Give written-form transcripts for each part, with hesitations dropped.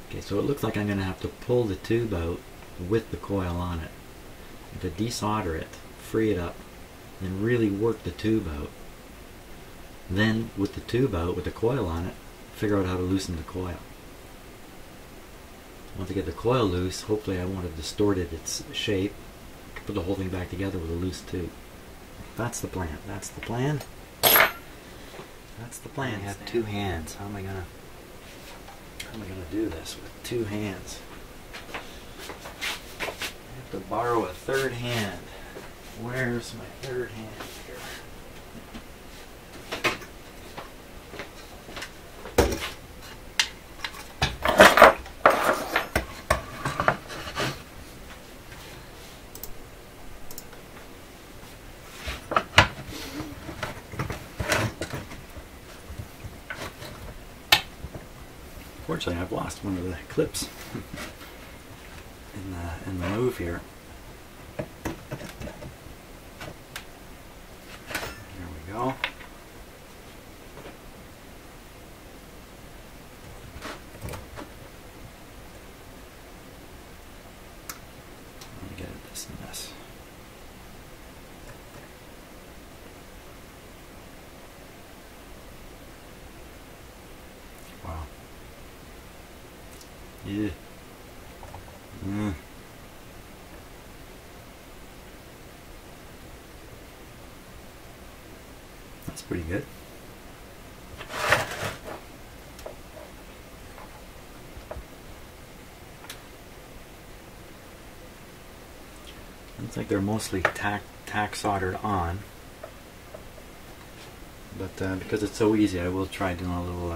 Okay, so it looks like I'm going to have to pull the tube out with the coil on it. To desolder it, free it up, and really work the tube out. Then, with the tube out, with the coil on it, figure out how to loosen the coil. Once I get the coil loose, hopefully I won't have distorted its shape. Put the whole thing back together with a loose tube. That's the plan. That's the plan. That's the plan. I have two hands. How am I gonna do this with two hands? I have to borrow a third hand. Where's my third hand here? Fortunately, I've lost one of the clips in the move here. There we go. Let me get at this mess. Wow. Yeah. That's pretty good. Looks like they're mostly tack soldered on, but because it's so easy, I will try doing a little.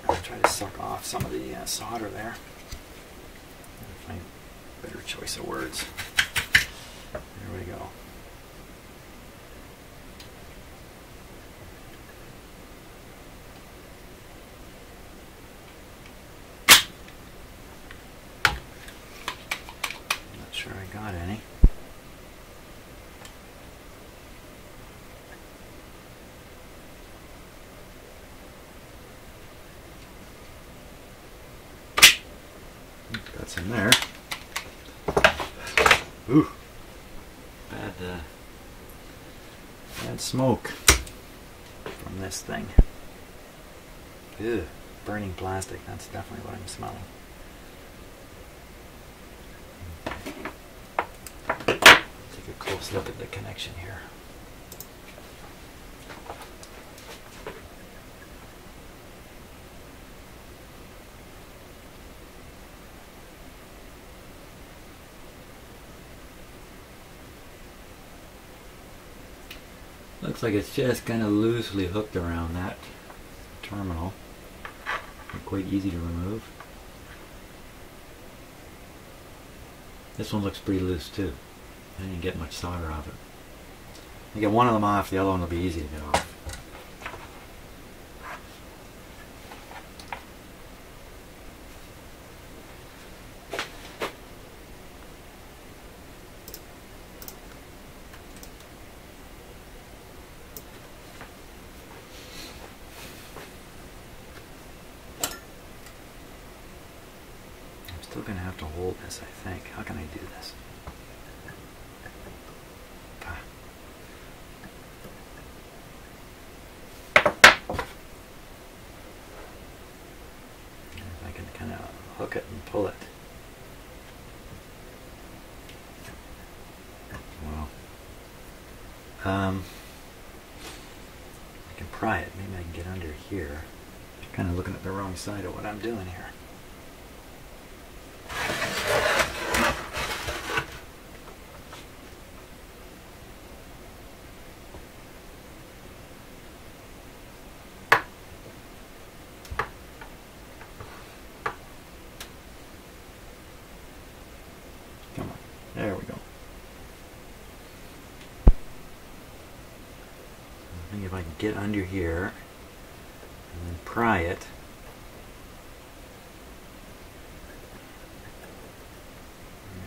I'll try to suck off some of the solder there. Find a better choice of words. There we go. Not sure I got any. Got some there. Ooh, bad smoke from this thing. Ew, burning plastic. That's definitely what I'm smelling. Take a close look at the connection here. Looks like it's just kind of loosely hooked around that terminal. Quite easy to remove. This one looks pretty loose too. I didn't get much solder off it. You get one of them off, the other one will be easy to get off. Still gonna have to hold this, I think. How can I do this? If I can kind of hook it and pull it. Well, I can pry it. Maybe I can get under here. I'm kind of looking at the wrong side of what I'm doing here. Come on, there we go. I think if I can get under here and then pry it,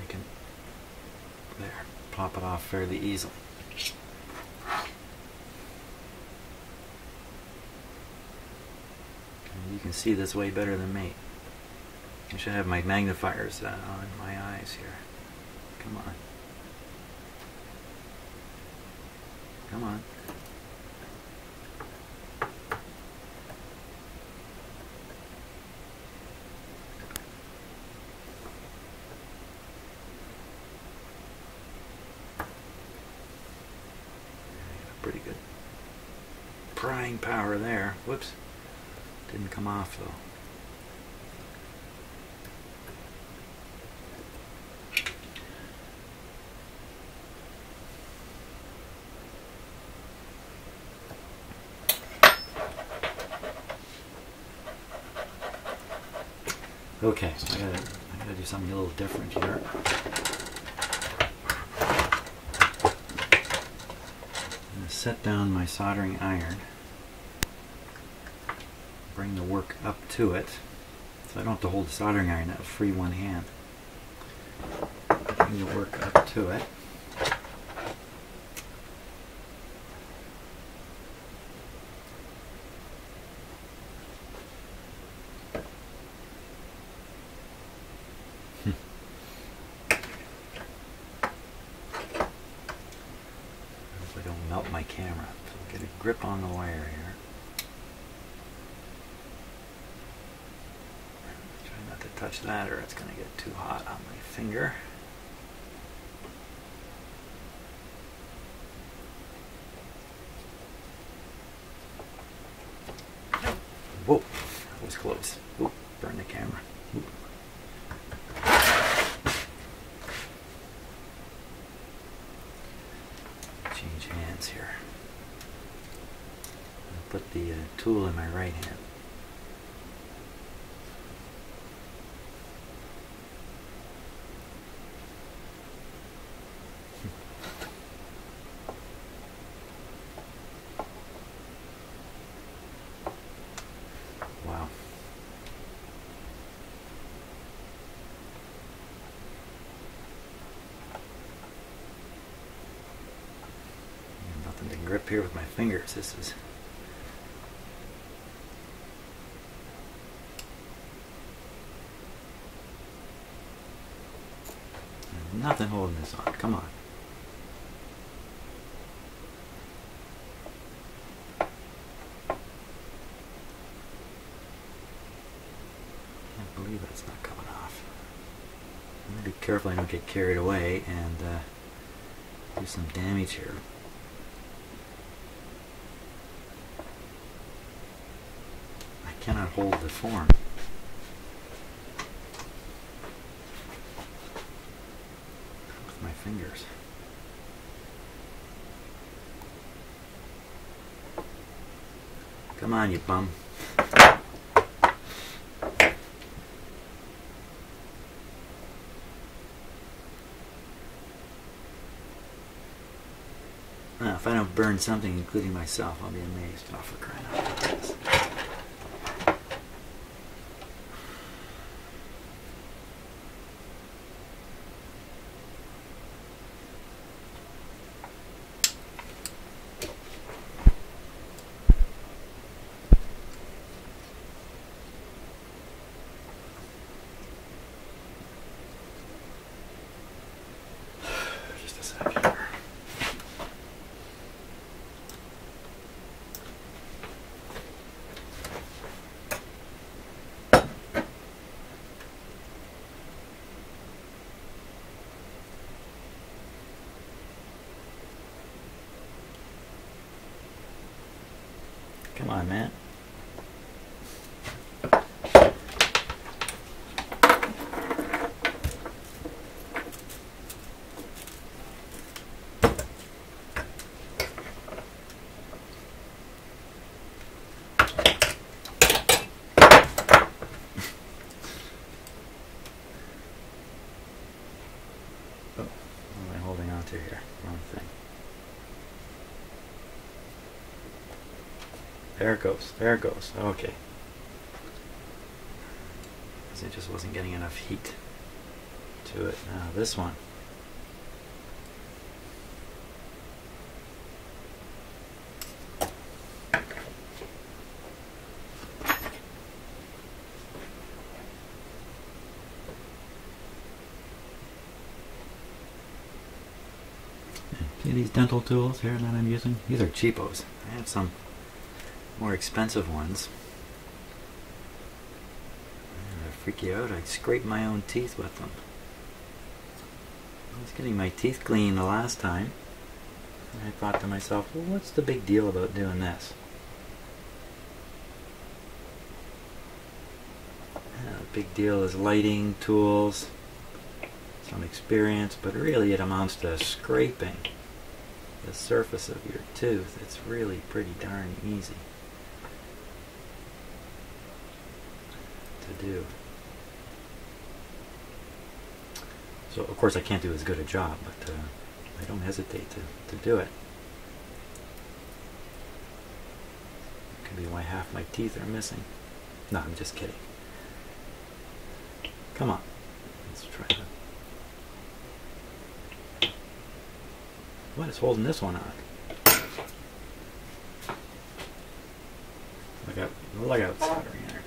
I can there pop it off fairly easily. You can see this way better than me. I should have my magnifiers on my eyes here. Come on. Come on. Pretty good prying power there. Whoops. Didn't come off though. Okay, I gotta do something a little different here. I'm gonna set down my soldering iron, bring the work up to it, so I don't have to hold the soldering iron, that'll free one hand. Bring the work up to it. Melt my camera, so get a grip on the wire here. Try not to touch that or it's going to get too hot on my finger. Whoa, that was close. Oop, burn the camera. Oop. Change hands here. I'll put the tool in my right hand. Wow. Nothing to grip here with my fingers. This is nothing holding this on. Come on. Can't believe that's not coming off. I'm gonna be careful I don't get carried away and do some damage here. I cannot hold the form. With my fingers. Come on, you bum. If I don't burn something, including myself, I'll be amazed. Oh, for crying out loud. Just a second here. Come on, man. Oh, what am I holding on to here? Wrong thing. There it goes. There it goes. Okay. Because it just wasn't getting enough heat to it. Now this one. See these dental tools here that I'm using? These are cheapos. I have some more expensive ones. I'll freak you out. I scrape my own teeth with them. I was getting my teeth cleaned the last time. And I thought to myself, well, what's the big deal about doing this? The big deal is lighting, tools, some experience, but really it amounts to scraping the surface of your tooth. It's really pretty darn easy to do. So of course I can't do as good a job, but I don't hesitate to do it. Could be why half my teeth are missing. No, I'm just kidding. Come on, let's try that. What is holding this one on? Look out, soldering iron.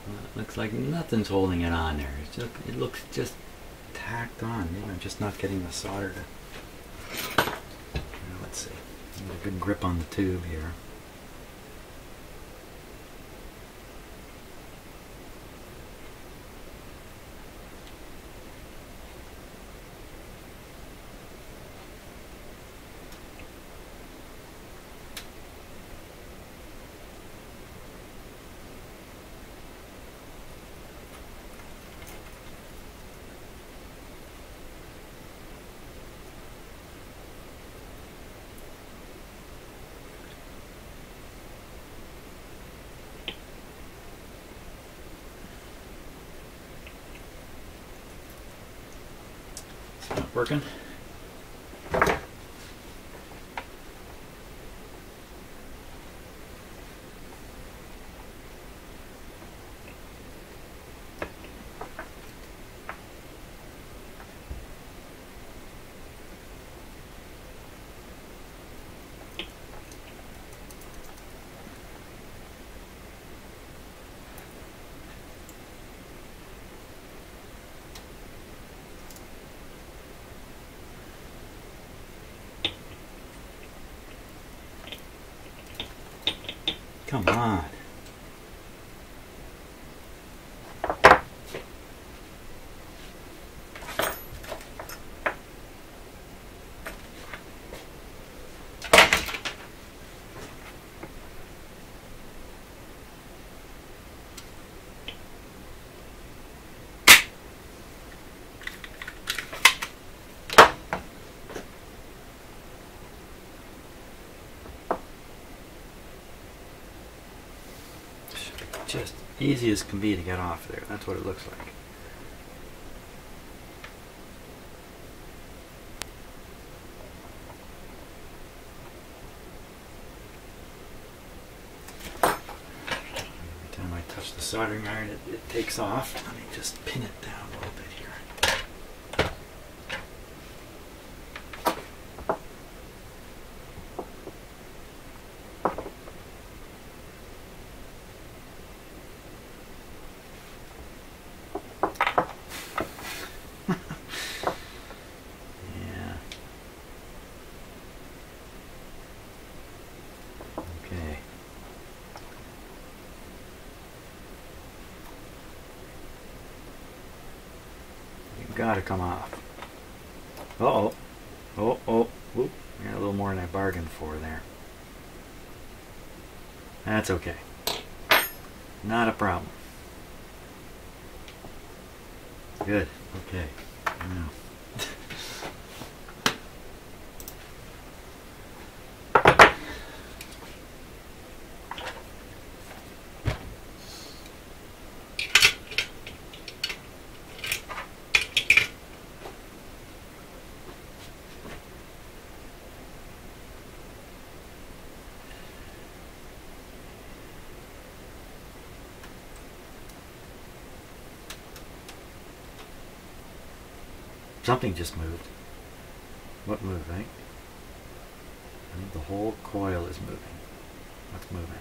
Well, it looks like nothing's holding it on there. It's just, it looks just tacked on. Maybe I'm just not getting the solder to. Well, let's see. Get a good grip on the tube here. Not working. Come on. Just easy as can be to get off there. That's what it looks like. Every time I touch the soldering iron, it takes off. Let me just pin it down a little bit here. Gotta come off. Uh-oh. Oh. Whoop. Got a little more than I bargained for there. That's okay. Not a problem. Good. Okay. Now. Something just moved. What moved, right? I think the whole coil is moving. What's moving?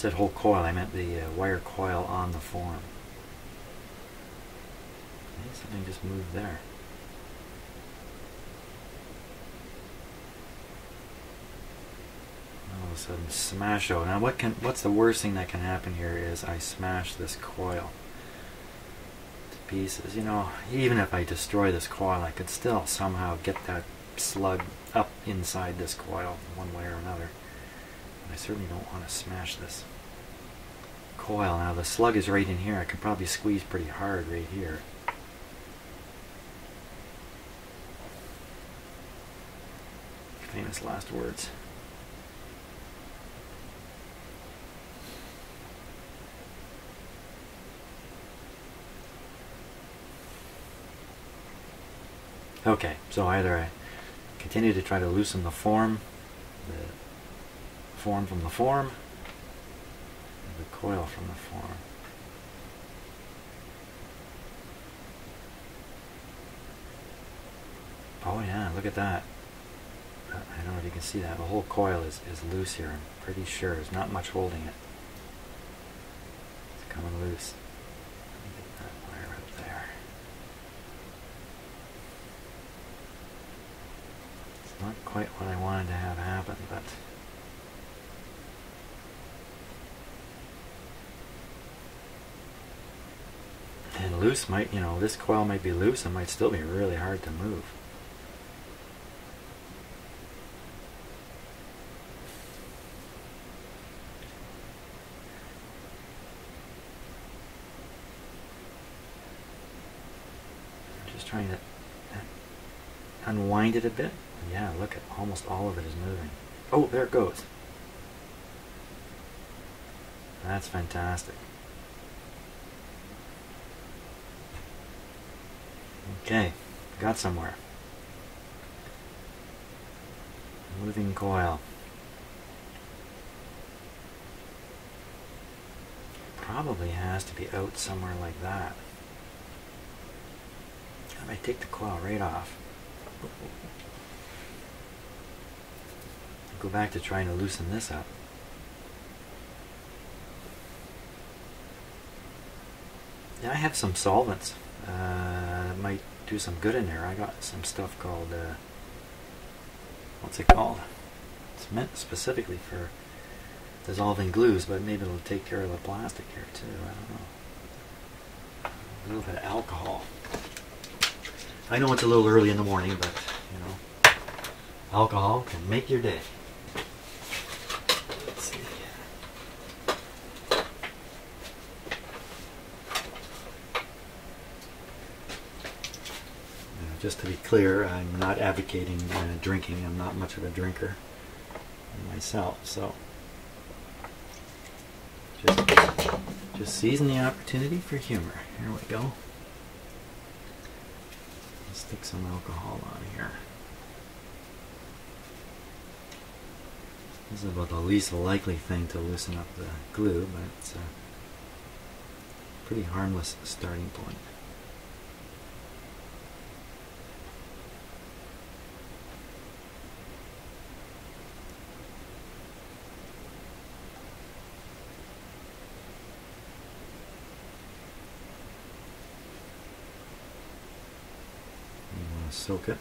said whole coil, I meant the wire coil on the form. Okay, something just moved there. All of a sudden, smash out. Now, what's the worst thing that can happen here is I smash this coil to pieces. You know, even if I destroy this coil, I could still somehow get that slug up inside this coil one way or another. I certainly don't want to smash this coil. Now the slug is right in here. I could probably squeeze pretty hard right here. Famous last words. Okay, so either I continue to try to loosen the form from the form, and the coil from the form. Oh yeah, look at that. I don't know if you can see that. The whole coil is loose here. I'm pretty sure there's not much holding it. It's coming loose. Let me get that wire up there. It's not quite what I wanted to have happen, but and loose might, you know, this coil might be loose and might still be really hard to move. I'm just trying to unwind it a bit. Yeah, look at almost all of it is moving. Oh, there it goes. That's fantastic. Okay, got somewhere. Moving coil. Probably has to be out somewhere like that. I might take the coil right off. Go back to trying to loosen this up. Yeah, I have some solvents. Might do some good in there. I got some stuff called, what's it called? It's meant specifically for dissolving glues, but maybe it'll take care of the plastic here too. I don't know. A little bit of alcohol. I know it's a little early in the morning, but you know, alcohol can make your day. Let's see. Just to be clear, I'm not advocating drinking. I'm not much of a drinker myself, so just seizing the opportunity for humor. Here we go. Let's stick some alcohol on here. This is about the least likely thing to loosen up the glue, but it's a pretty harmless starting point. Soak it.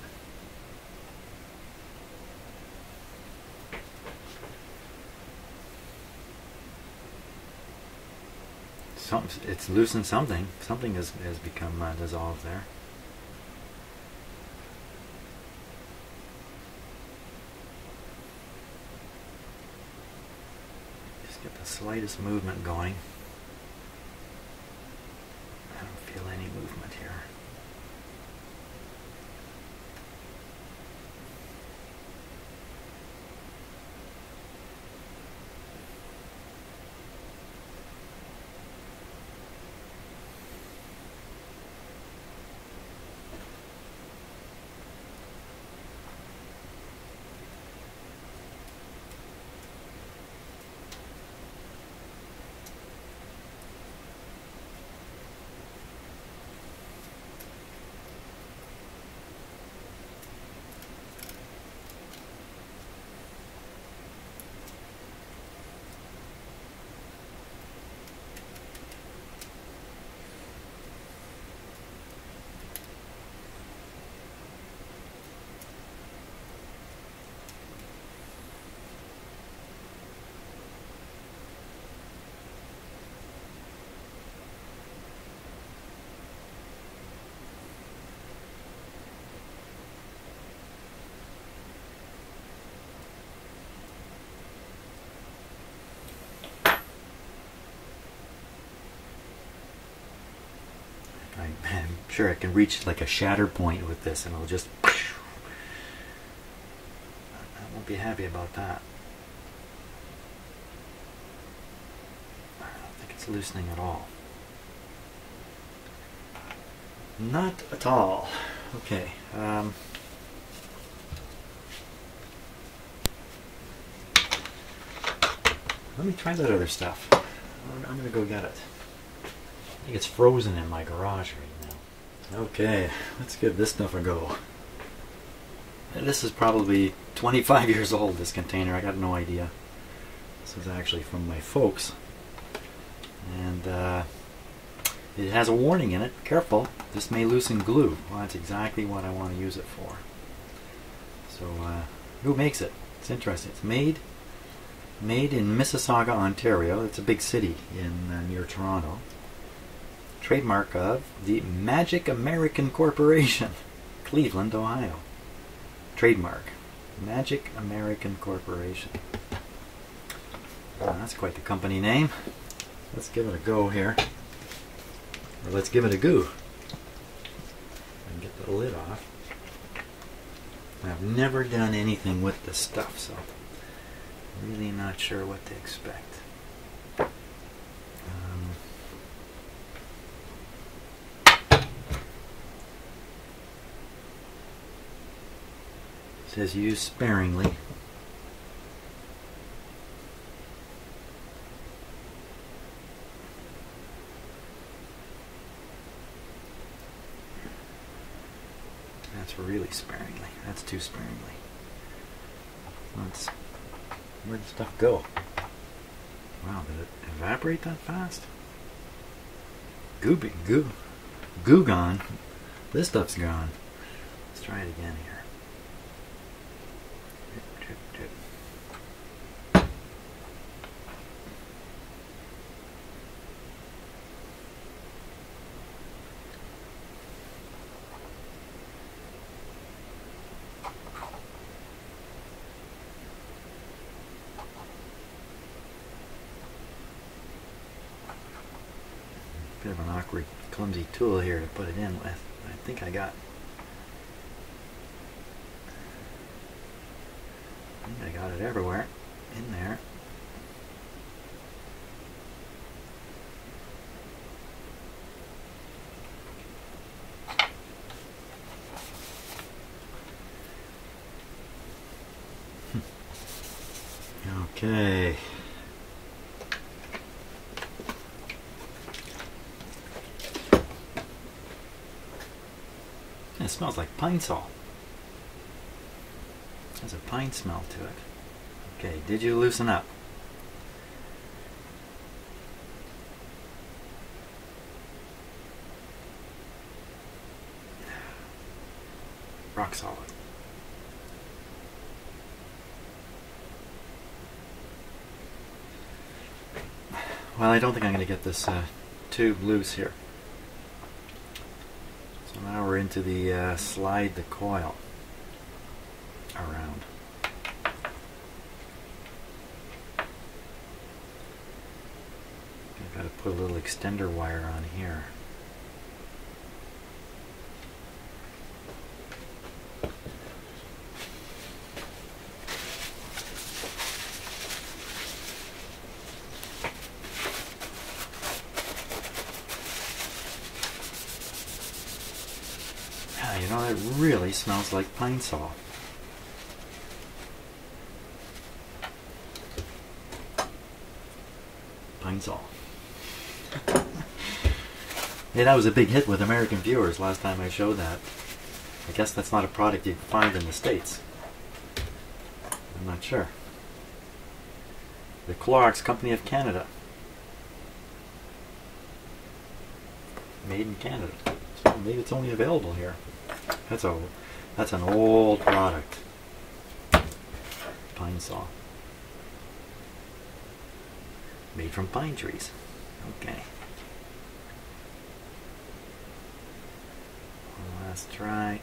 It's loosened something. Something has become dissolved there. Just get the slightest movement going. I don't feel any movement here. sure I can reach like a shatter point with this, and it'll just... I won't be happy about that. I don't think it's loosening at all. Not at all. Okay. Let me try that other stuff. I'm going to go get it. I think it's frozen in my garage right now. Okay, let's give this stuff a go. This is probably 25 years old, this container. I got no idea. This is actually from my folks. And it has a warning in it. Careful, this may loosen glue. Well, that's exactly what I want to use it for. So, who makes it? It's interesting. It's made in Mississauga, Ontario. It's a big city in near Toronto. Trademark of the Magic American Corporation, Cleveland, Ohio. Trademark, Magic American Corporation. Oh, that's quite the company name. Let's give it a go here. Or let's give it a goo. And get the lid off. I've never done anything with this stuff, so really not sure what to expect. It says use sparingly. That's really sparingly. That's too sparingly. Where'd the stuff go? Wow, did it evaporate that fast? Goo gone. This stuff's gone. Let's try it again here. Drip, drip, drip. Bit of an awkward, clumsy tool here to put it in with. I think I got it everywhere in there. Okay. It smells like pine sol. There's a pine smell to it. Okay, did you loosen up? Rock solid. Well, I don't think I'm going to get this tube loose here. So now we're into the slide the coil around. I've got to put a little extender wire on here. You know, it really smells like pine sol. Pine sol. Yeah, that was a big hit with American viewers last time I showed that. I guess that's not a product you'd find in the States. I'm not sure. The Clorox Company of Canada. Made in Canada. So maybe it's only available here. That's an old product. Pine saw. Made from pine trees. Okay. Last try.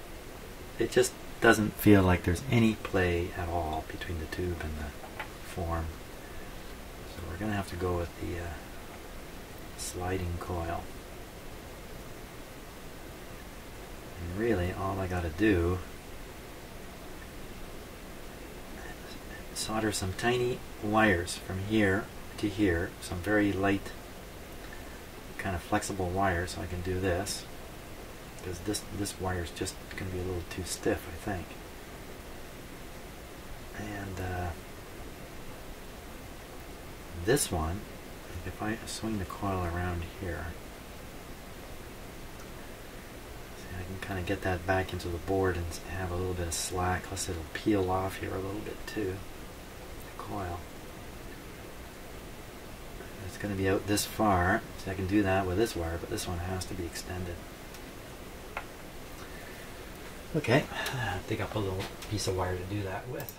It just doesn't feel like there's any play at all between the tube and the form. So we're going to have to go with the sliding coil. And really, all I got to do is solder some tiny wires from here to here, some very light, kind of flexible wires, so I can do this. Because this wire is just going to be a little too stiff, I think. And this one, if I swing the coil around here, see, I can kind of get that back into the board and have a little bit of slack, plus it'll peel off here a little bit too, the coil. It's going to be out this far, so I can do that with this wire, but this one has to be extended. Okay, dig up a little piece of wire to do that with.